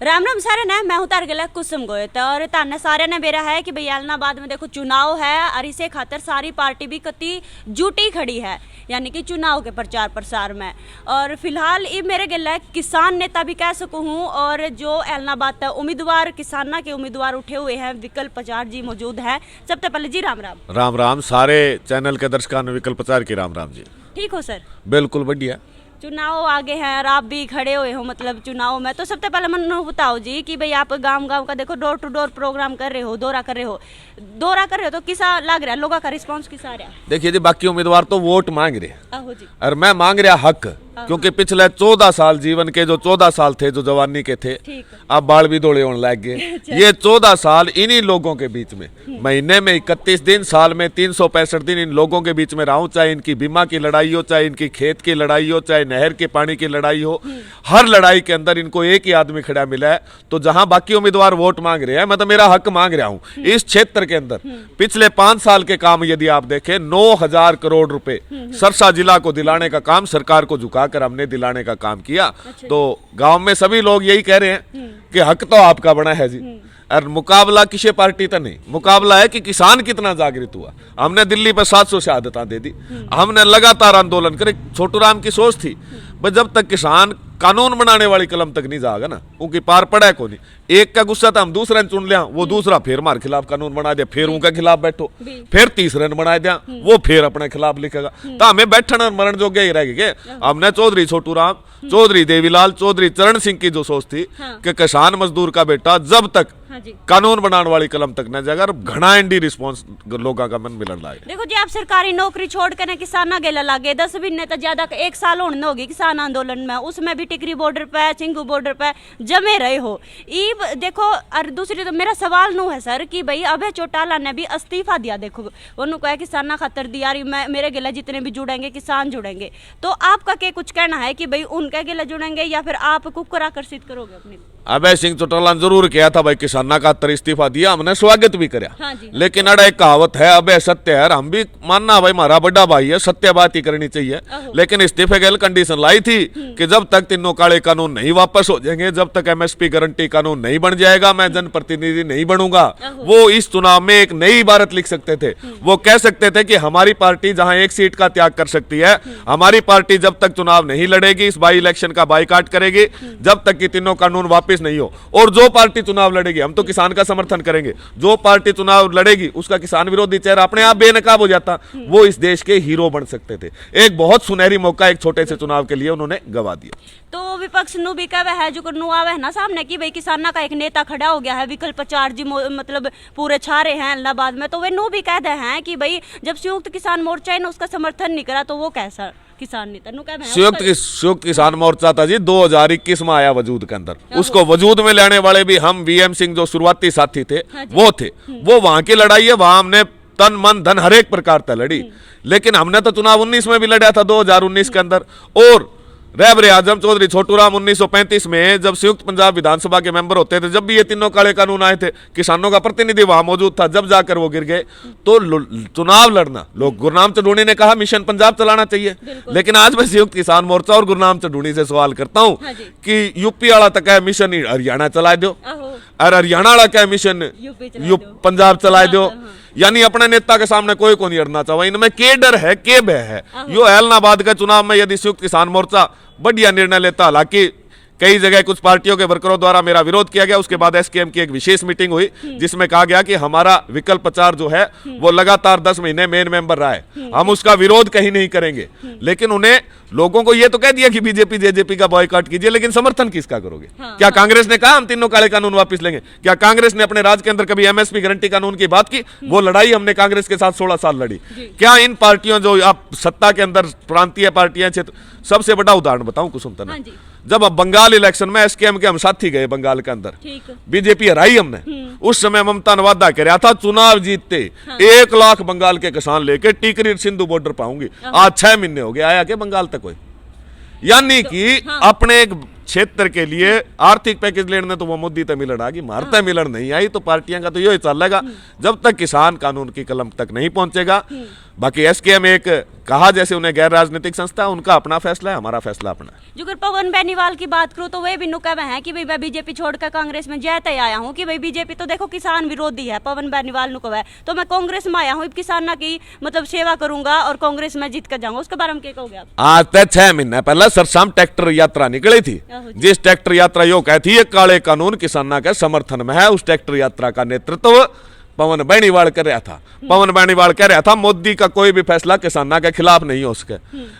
राम राम सारे ने मैं हूं तारगला कुसुम गोयत और ताने सारे ने बेरा है कि भाई ऐलनाबाद में देखो चुनाव है और इसे खातर सारी पार्टी भी कति जुटी खड़ी है, यानी कि चुनाव के प्रचार प्रसार में। और फिलहाल ये मेरे गिला किसान नेता भी कह सकूँ हूँ, और जो ऐलनाबाद तक उम्मीदवार किसाना के उम्मीदवार उठे हुए हैं विकल्प प्रचार जी मौजूद है। सबसे पहले जी राम राम। राम राम सारे चैनल के दर्शकों ने विकल्प प्रचार की राम राम जी। ठीक हो सर? बिल्कुल बढ़िया। चुनाव आगे हैं और आप भी खड़े हुए हो मतलब चुनाव में, तो सबसे पहले मैं बताओ जी कि भाई आप गांव का देखो डोर टू डोर प्रोग्राम कर रहे हो, दौरा कर रहे हो तो किसा लग रहा है, लोगों का रिस्पांस किसा आ रहा है? देखिए जी, बाकी उम्मीदवार तो वोट मांग रहे आहो जी, और मैं मांग रहा हक, क्योंकि पिछले 14 साल जीवन के जो 14 साल थे जो जवानी के थे, अब बाल भी दौड़े होने लग गए। ये 14 साल इन्हीं लोगों के बीच में, महीने में 31 दिन, साल में 365 दिन इन लोगों के बीच में रहा हूं। चाहे इनकी बीमा की लड़ाई हो, चाहे इनकी खेत की लड़ाई हो, चाहे नहर के पानी की लड़ाई हो, हर लड़ाई के अंदर इनको एक ही आदमी खड़ा मिला है। तो जहां बाकी उम्मीदवार वोट मांग रहे हैं, मैं तो मेरा हक मांग रहा हूं। इस क्षेत्र के अंदर पिछले 5 साल के काम यदि आप देखें, 9,000 करोड़ रुपए सरसा जिला को दिलाने का काम सरकार को झुकाकर हमने दिलाने का काम किया। तो गांव में सभी लोग यही कह रहे हैं कि हक तो आपका बना है जी, और मुकाबला किसी पार्टी तो नहीं, मुकाबला है कि किसान कितना जागृत हुआ। हमने दिल्ली पर 700 शहादतें दे दी, हमने लगातार आंदोलन करे। छोटू राम की सोच थी बस जब तक किसान कानून बनाने वाली कलम तक नहीं जाएगा ना, उनकी पार पड़ा को नहीं। एक का गुस्सा था हम दूसरे ने चुन लिया, वो दूसरा फिर हमारे खिलाफ कानून बना दिया, फिर उनके खिलाफ बैठो, फिर तीसरे ने बना दिया, वो फिर अपने खिलाफ लिखेगा। तो हमें बैठना और मरण जोग्य ही रहेगी। हमने चौधरी छोटू राम, चौधरी देवीलाल, चौधरी चरण सिंह की जो सोच थी कि किसान मजदूर का बेटा जब तक कानून बनाने वाली कलम तक न जाएगा, घना एंडी रिस्पॉन्स लोगों का मन मिलन लागे। देखो जी, आप सरकारी नौकरी छोड़ कर किसान गेला लागे 10 महीने तक ज्यादा 1 साल होने होगी किसान आंदोलन में, उसमें भी टिकरी बॉर्डर पे, चिंगू बॉर्डर पे जमे रहे हो। देखो, और दूसरी तो मेरा सवाल नू है सर कि भाई अभय चौटाला ने भी इस्तीफा दिया। देखो उन्होंने कहा किसाना खातर दिया, मेरे गिला जितने भी जुड़ेंगे किसान जुड़ेंगे। तो आपका क्या कुछ कहना है कि भाई उनके गिला जुड़ेंगे या फिर आप कुकर आकर्षित करोगे अपने? अभय सिंह चौटाला ने जरूर किया था भाई किसाना का इस्तीफा दिया, हमने स्वागत भी कराया। हाँ लेकिन अड़ा एक कहावत है, अभय सत्य है, हम भी मानना भाई हमारा बड़ा भाई है, सत्य बात ही करनी चाहिए। लेकिन इस्तीफे के कंडीशन लाई थी कि जब तक तीनों काले कानून नहीं वापस हो जाएंगे, जब तक एमएसपी गारंटी कानून नहीं बन जाएगा, मैं जनप्रतिनिधि नहीं बनूंगा। वो इस चुनाव में एक नई इबारत लिख सकते थे, वो कह सकते थे कि हमारी पार्टी जहां 1 सीट का त्याग कर सकती है, हमारी पार्टी जब तक चुनाव नहीं लड़ेगी, इस बाई इलेक्शन का बाईकाट करेगी, जब तक कि तीनों कानून वापस नहीं हो। और जो पार्टी चुनाव लड़ेगी, हम तो किसान का समर्थन करेंगे, जो पार्टी चुनाव लड़ेगी उसका किसान विरोधी चेहरा अपने आप बेनकाब हो जाता, वो इस देश के हीरो बन सकते थे। एक बहुत सुनहरी मौका एक छोटे से चुनाव के लिए उन्होंने गवा दिया। तो विपक्ष नु भी कहे है जो नु आवे है ना सामने कि भाई किसाना का एक नेता खड़ा हो गया है, विकल्प प्रचार जी मतलब पूरे छारे हैं इलाहाबाद में, तो वे नु भी कहते हैं कि भाई जब संयुक्त किसान मोर्चा ने उसका समर्थन नहीं करा तो वो कैसा किसान नेता नु कहे? संयुक्त किसान मोर्चा था जी 2021 में आया वजूद के अंदर, उसको वजूद में लेने वाले भी हम वीएम सिंह जो शुरुआती साथी थे वो थे। वो वहां की लड़ाई है, वहां हमने तन मन धन हर एक प्रकार से लड़ी। लेकिन हमने तो चुनाव 19 में भी लड़ा था, 2019 के अंदर। और रहबरे आजम चौधरी छोटू राम 1935 में जब संयुक्त पंजाब विधानसभा के मेंबर होते थे, जब भी ये तीनों काले कानून आए थे, किसानों का प्रतिनिधि वहां मौजूद था, जब जाकर वो गिर गए। तो चुनाव लड़ना, लोग गुरनाम चढ़ूनी ने कहा मिशन पंजाब चलाना चाहिए, लेकिन आज मैं संयुक्त किसान मोर्चा और गुरनाम चढ़ूनी से सवाल करता हूं कि यूपी वाला तक है मिशन हरियाणा चला दो, और हरियाणा वाला क्या मिशन पंजाब चला दो। यानी अपने नेता के सामने कोई को नहीं अड़ना चाहिए। इनमें के डर है, के भय है। यो ऐलनाबाद के चुनाव में यदि संयुक्त किसान मोर्चा बढ़िया निर्णय लेता, हालांकि कई जगह कुछ पार्टियों के वर्करों द्वारा मेरा विरोध किया गया, उसके बाद एसकेएम की एक विशेष मीटिंग हुई जिसमें कहा गया कि हमारा विकल्प प्रचार जो है वो लगातार 10 महीने मेन मेंबर रहा है, हम उसका विरोध कहीं नहीं करेंगे। लेकिन उन्हें लोगों को ये तो कह दिया कि बीजेपी जेजेपी का बॉयकॉट कीजिए, लेकिन समर्थन किसका करोगे? क्या कांग्रेस ने कहा हम तीनों काले कानून वापस लेंगे? क्या कांग्रेस ने अपने राज्य के अंदर कभी एमएसपी गारंटी कानून की बात की? वो लड़ाई हमने कांग्रेस के साथ 16 साल लड़ी। क्या इन पार्टियों जो आप सत्ता के अंदर प्रांतीय पार्टियां, सबसे बड़ा उदाहरण बताऊं कुसुम तना, जब अब बंगाल इलेक्शन में एसकेएम के हम साथी गए बंगाल के अंदर, बीजेपी हराई हमने, उस समय ममता ने वादा कराया था चुनाव जीतते 1 लाख बंगाल के किसान लेके टीकरी सिंधु बॉर्डर पाऊंगी। आज 6 महीने हो गए, आया के बंगाल तक कोई? यानी कि अपने एक क्षेत्र के लिए आर्थिक पैकेज लेने तो वो मोदी तक मिलन आ गई, मारता मिलन नहीं आई। तो पार्टियां का तो यही चलेगा जब तक किसान कानून की कलम तक नहीं पहुंचेगा। बाकी एसकेएम एक कहा जैसे उन्हें गैर राजनीतिक संस्था, उनका अपना फैसला है, हमारा फैसला अपना है। जो अगर पवन बेनीवाल की बात करूं तो वे भी नुकब है कि भाई मैं बीजेपी छोड़कर कांग्रेस में जैते आया हूं कि भाई बीजेपी तो देखो किसान विरोधी है, पवन बेनीवाल नुकब है, तो मैं कांग्रेस में आया हूं किसाना की मतलब सेवा करूंगा और कांग्रेस में जीत कर जाऊंगा। उसके बारे में क्या कहोगे आप? आज तक 6 महीने पहले सरसाम ट्रैक्टर यात्रा निकली थी, जिस ट्रैक्टर यात्रा यो कहती है काले कानून किसाना के समर्थन में है, उस ट्रैक्टर यात्रा का नेतृत्व पवन बेनीवाल कर रहा था। पवन बेनीवाल कह रहा था मोदी का कोई भी फैसला किसाना के खिलाफ नहीं हो सके।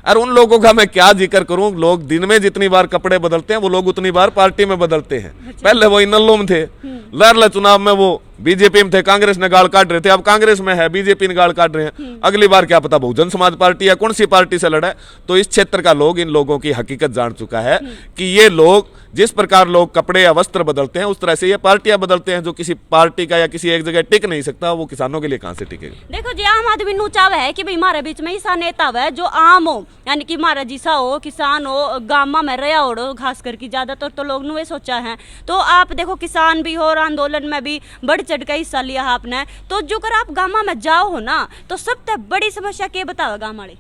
और उन लोगों का मैं क्या जिक्र करूं, लोग दिन में जितनी बार कपड़े बदलते हैं वो लोग उतनी बार पार्टी में बदलते हैं। पहले वो इनलो में थे, लहरला चुनाव में वो बीजेपी में थे, कांग्रेस ने गाल काट रहे थे, अब कांग्रेस में है, बीजेपी ने गाल काट रहे हैं। अगली बार क्या पता बहुजन समाज पार्टी या कौन सी पार्टी से लड़ा है। तो इस क्षेत्र का लोग इन लोगों की हकीकत जान चुका है कि ये लोग जिस प्रकार लोग कपड़े या वस्त्र बदलते हैं उस तरह से ये पार्टियां बदलते हैं। जो किसी पार्टी का या किसी एक जगह टिक नहीं सकता वो किसानों के लिए कहां से टिकेगा। देखो जी आम आदमी नु चाव है कि भाई हमारे बीच में ऐसा नेता है जो आम हो, यानी कि हमारा जिसा हो, किसान हो, गामा में रहा हो, खास करके ज्यादातर तो लोग ने सोचा है। तो आप देखो किसान भी हो और आंदोलन में भी बढ़ चढ़ का हिस्सा लिया आपने, तो जो कर आप गामा में जाओ हो ना तो सबसे बड़ी समस्या क्या बताओ गाँव वाले?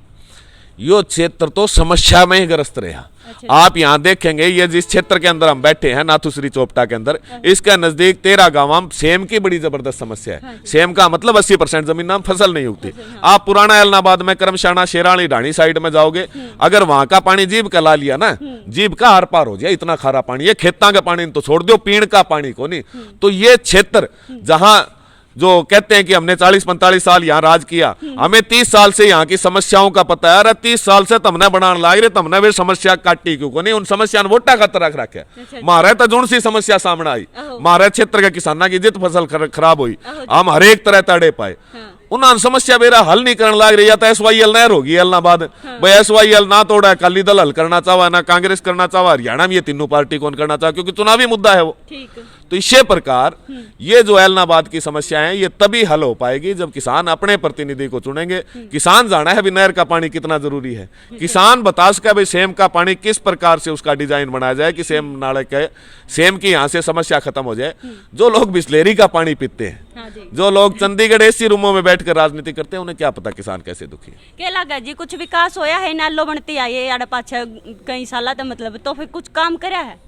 यो क्षेत्र तो समस्या में ही ग्रस्त रहा। अच्छा। आप यहाँ देखेंगे ये जिस क्षेत्र के अंदर हम बैठे हैं नाथुश्री चोपटा के अंदर, इसके नजदीक 13 गांव सेम की बड़ी जबरदस्त समस्या है। सेम का मतलब 80% जमीन में फसल नहीं उगती। आप पुराना एलनाबाद में करमशाना शेराणी ढाणी साइड में जाओगे, अगर वहां का पानी जीभ का ला लिया ना, जीभ का आर पार हो जाए, इतना खारा पानी। ये खेता का पानी तो छोड़ दो, पीण का पानी को नहीं। तो ये क्षेत्र जहां जो कहते हैं कि हमने 40-45 साल यहाँ राज किया, हमें 30 साल से यहाँ की समस्याओं का पता है। अरे 30 साल से तुमने बनाने लाग रहे, तुमने वे समस्या काटी क्यों को नहीं, उन समस्या ने वोटा का तरह रखे। मारे तो जोन सी समस्या सामने आई, मारे क्षेत्र के किसाना की जित फसल खराब हुई, हम हर एक तरह तड़े पाए। उन्होंने समस्या मेरा हल नहीं करने लग रही, या तो SYL नहर होगी एलनाबाद भाई, SYL ना तोड़ा, अकाली दल हल करना चाहा, ना कांग्रेस करना चाहा, हरियाणा में ये तीनों पार्टी कौन करना चाहा, क्योंकि चुनावी मुद्दा है वो। तो इसी प्रकार ये जो एलनाबाद की समस्या है ये तभी हल हो पाएगी जब किसान अपने प्रतिनिधि को चुनेंगे। किसान जाना है भी नहर का पानी कितना जरूरी है, किसान बता सका भाई सेम का पानी किस प्रकार से उसका डिजाइन बनाया जाए कि सेम नाले के सेम की यहाँ से समस्या खत्म हो जाए। जो लोग बिस्लेरी का पानी पीते हैं, जो लोग चंडीगढ़ AC रूमों में बैठकर राजनीति करते हैं, उन्हें क्या पता किसान कैसे दुखी है। क्या लगा जी कुछ विकास होया है नालो बनती आई है पाछा कई साल तो मतलब, तो फिर कुछ काम करया है?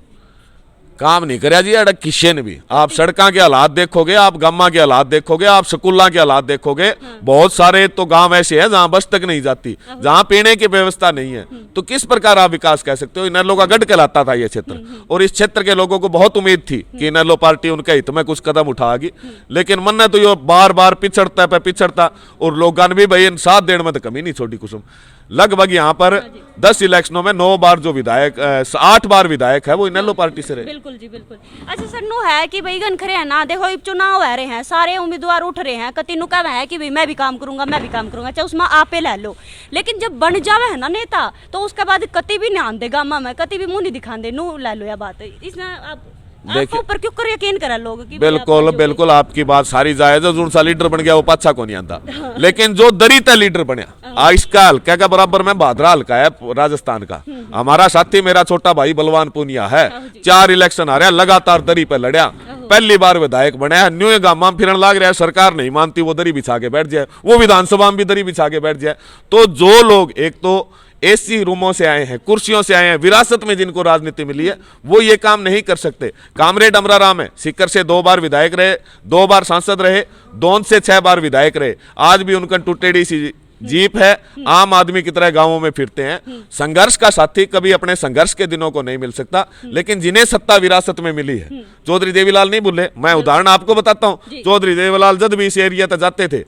काम नहीं कराया जी अड़क किसी ने भी। आप सड़कों के हालात देखोगे, आप गामा के हालात देखोगे, आप स्कूलों के हालात देखोगे, बहुत सारे तो गांव ऐसे हैं जहां बस तक नहीं जाती, जहां पीने की व्यवस्था नहीं है। तो किस प्रकार आप विकास कह सकते हो? इनरलो का गढ़ कहलाता था ये क्षेत्र, और इस क्षेत्र के लोगों को बहुत उम्मीद थी कि इनरलो पार्टी उनके हित में कुछ कदम उठाएगी, लेकिन मन ने तो ये बार बार पिछड़ता और लोग भी भाई 7 डेढ़ में तो कमी नहीं छोड़ी कुसुम। लगभग यहाँ पर 10 इलेक्शनों में 9 बार जो विधायक 8 बार विधायक है वो इनरलो पार्टी से रहे। बिल्कुल जी बिल्कुल। अच्छा सर नु है कि भाई गन खरे है ना, देखो चुनाव है रहे हैं, सारे उम्मीदवार उठ रहे हैं, कति नु कह है कि भाई मैं भी काम करूंगा, मैं भी काम करूंगा, चाहे उसमें आपे ले लो, लेकिन जब बन जावे है ना नेता तो उसके बाद कति भी नहीं आंदे गामा में, कति भी मुंह नहीं दिखाते, नु ले लो या बात। इसमें आप आपको ऊपर क्यों कर यकीन करा लोग कि बिल्कुल बिल्कुल आपकी बात सारी जायज है। जो सा लीडर बन गया वो पाछा को नहीं आता, लेकिन जो दरिता लीडर बनया इसका हल्का का बराबर में भादरा हल्का है राजस्थान का, हमारा साथी मेरा छोटा भाई बलवान पुनिया है, 4 इलेक्शन आ रहा लगातार दरी पे लड़या, पहली बार विधायक बना, न्यू गामा फिरन लाग रहा है, सरकार नहीं मानती वो दरी बिछा के बैठ जाए, वो विधानसभा में भी दरी बिछा के बैठ जाए। तो जो लोग एक तो AC रूमों से आए हैं, कुर्सियों से आए हैं, विरासत में जिनको राजनीति मिली है, वो ये काम नहीं कर सकते। कामरेड अमरा राम है, सीकर से 2 बार विधायक रहे, 2 बार सांसद रहे, दोन से 6 बार विधायक रहे, आज भी उनका टूटेड़ी सी जीप है, आम आदमी की तरह गांवों में फिरते हैं। संघर्ष का साथी कभी अपने संघर्ष के दिनों को नहीं मिल सकता, लेकिन जिन्हें सत्ता विरासत में मिली है, चौधरी देवीलाल नहीं भूले। मैं उदाहरण आपको बताता हूँ, चौधरी देवीलाल जब भी इस एरिया तक जाते थे,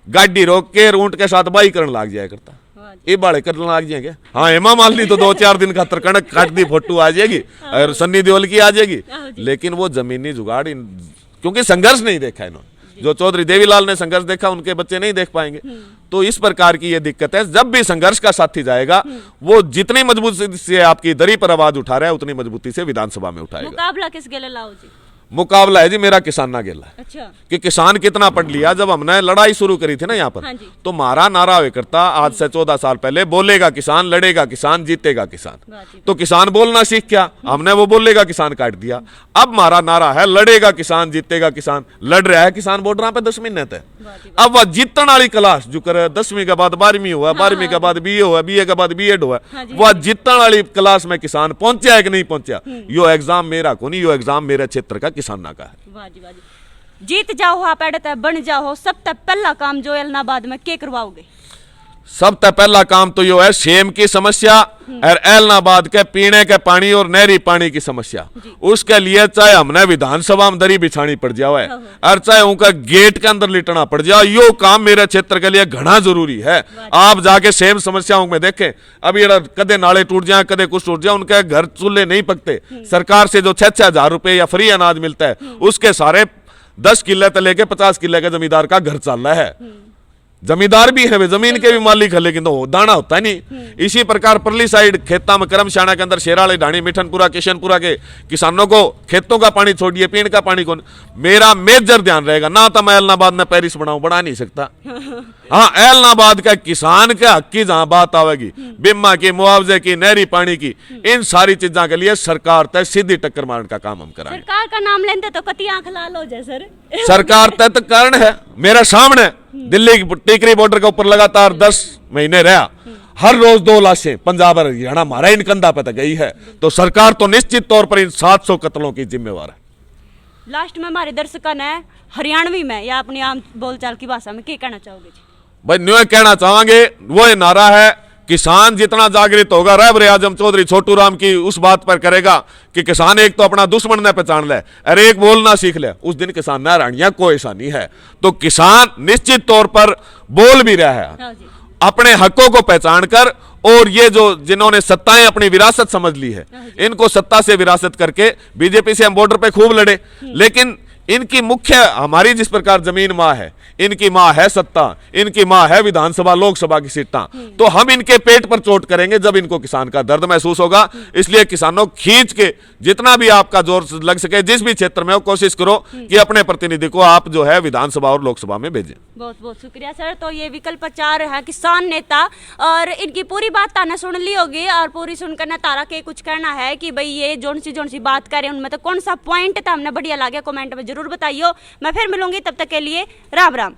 गाड़ी रोक के ऊंट के साथ बाई करने लग जाया करता, ये बाड़े करने लग जाएंगे। हाँ हेमा मालिनी तो 2-4 दिन का कणक काट दी फोटो आ जाएगी, और सन्नी देओल की आ जाएगी, लेकिन वो जमीनी जुगाड़ क्योंकि संघर्ष नहीं देखा इन्होंने। जो चौधरी देवीलाल ने संघर्ष देखा उनके बच्चे नहीं देख पाएंगे। तो इस प्रकार की ये दिक्कत है, जब भी संघर्ष का साथी जाएगा वो जितनी मजबूती से आपकी दरी पर आवाज उठा रहा है उतनी मजबूती से विधानसभा में उठाएगा। मुकाबला किस गेले लाओ जी? मुकाबला है जी मेरा किसान ना गेला अच्छा कि किसान कितना पढ़ लिया। जब हमने लड़ाई शुरू करी थी ना यहाँ पर, हाँ जी। तो हमारा नारा हुआ करता आज से 14 साल पहले, बोलेगा किसान, लड़ेगा किसान, जीतेगा किसान। वाह जी, तो किसान बोलना सीख गया, हमने वो बोलेगा किसान काट दिया। अब हमारा नारा है लड़ेगा किसान, जीतेगा किसान। लड़ रहा है किसान बॉर्डर पे 10 महीने तक। वाह जी, अब वह जीतने वाली क्लास जो करे 10वीं के बाद 12वीं हुआ, 12वीं के बाद बीए हुआ, बीए के बाद बीएड हुआ, हाँ जी, वह जीतने वाली क्लास में किसान पहुंचा है कि नहीं पहुंचा। यो एग्जाम मेरा को नहीं, यो एग्जाम मेरे क्षेत्र का किसाना का है। वाह जी, वाह जी। जीत जाओ आप एडत बन जाओ, सब तक पहला काम जो एलनाबाद में के करवाओगे? सब तक पहला काम तो यो है सेम की समस्या और एलनाबाद के पीने के पानी और नहरी पानी की समस्या। उसके लिए चाहे हमने विधानसभा में दरी बिछानी पड़ जाए और चाहे उनका गेट के अंदर लिटना पड़ जाए, यो काम मेरे क्षेत्र के लिए घना जरूरी है। आप जाके सेम समस्याओं में देखें, अभी कदे नाले टूट जाए, कदे कुछ टूट जाए, उनके घर चूल्हे नहीं पकते। सरकार से जो 6-6 हजार रुपए या फ्री अनाज मिलता है, उसके सारे 10 किले से लेके 50 किले के जमींदार का घर चल रहा है। जमींदार भी है वे, जमीन के भी मालिक है, लेकिन तो दाना होता है नहीं। इसी प्रकार परली साइड खेता में करमशाना के अंदर शेराले, ढाणी, मिठनपुरा, किशनपुरा के किसानों को खेतों का पानी छोड़िए, पीने का पानी कौन। मेरा मेजर ध्यान रहेगा ना, तो मैं एलनाबाद में पेरिस बनाऊं, बना नहीं सकता। हाँ, एलनाबाद का किसान के हक की जहां बात आवेगी, बीमा की, मुआवजे की, नहरी पानी की, इन सारी चीजों के लिए सरकार तय सीधी टक्कर मारने का काम हम कराएंगे। सरकार का नाम लेते तो कति आंख लाल हो जाए सर। सरकार तय तो कारण है मेरे सामने। दिल्ली की टिकरी बॉर्डर के ऊपर लगातार 10 महीने रहा, हर रोज 2 लाशें पंजाब और हरियाणा हमारा इन कंधा पे तक गई है। तो सरकार तो निश्चित तौर पर इन 700 कत्लों की जिम्मेवार है। लास्ट में हमारे दर्शकों ने हरियाणवी में या अपनी आम बोलचाल की भाषा में क्या कहना चाहोगे जी? भाई न्यू कहना चाहेंगे, वो ये नारा है किसान जितना जागृत होगा, रहबर आजम चौधरी छोटू राम की उस बात पर करेगा कि किसान एक तो अपना दुश्मन न पहचान ले और एक बोलना सीख ले, उस दिन किसान न रानिया कोई ऐसा नहीं है। तो किसान निश्चित तौर पर बोल भी रहा है हाँ जी, अपने हकों को पहचान कर, और ये जो जिन्होंने सत्ताएं अपनी विरासत समझ ली है, इनको सत्ता से विरासत करके बीजेपी से हम बॉर्डर पे खूब लड़े, लेकिन इनकी मुख्य हमारी जिस प्रकार जमीन माँ है, इनकी माँ है सत्ता, इनकी माँ है विधानसभा लोकसभा की सीटां। तो हम इनके पेट पर चोट करेंगे जब इनको किसान का दर्द महसूस होगा। इसलिए किसानों खींच के जितना भी आपका जोर लग सके, जिस भी क्षेत्र में हो, कोशिश करो कि अपने प्रतिनिधि को आप जो है विधानसभा और लोकसभा में भेजें। बहुत बहुत शुक्रिया सर। तो ये विकल्प 4 है किसान नेता, और इनकी पूरी बात ताने सुन ली होगी, और पूरी सुनकर ना तारा के कुछ कहना है कि भाई ये जोन सी बात करें उनमें तो कौन सा पॉइंट था हमने बढ़िया लगे, कमेंट में जरूर बताइयो। मैं फिर मिलूंगी, तब तक के लिए राम राम।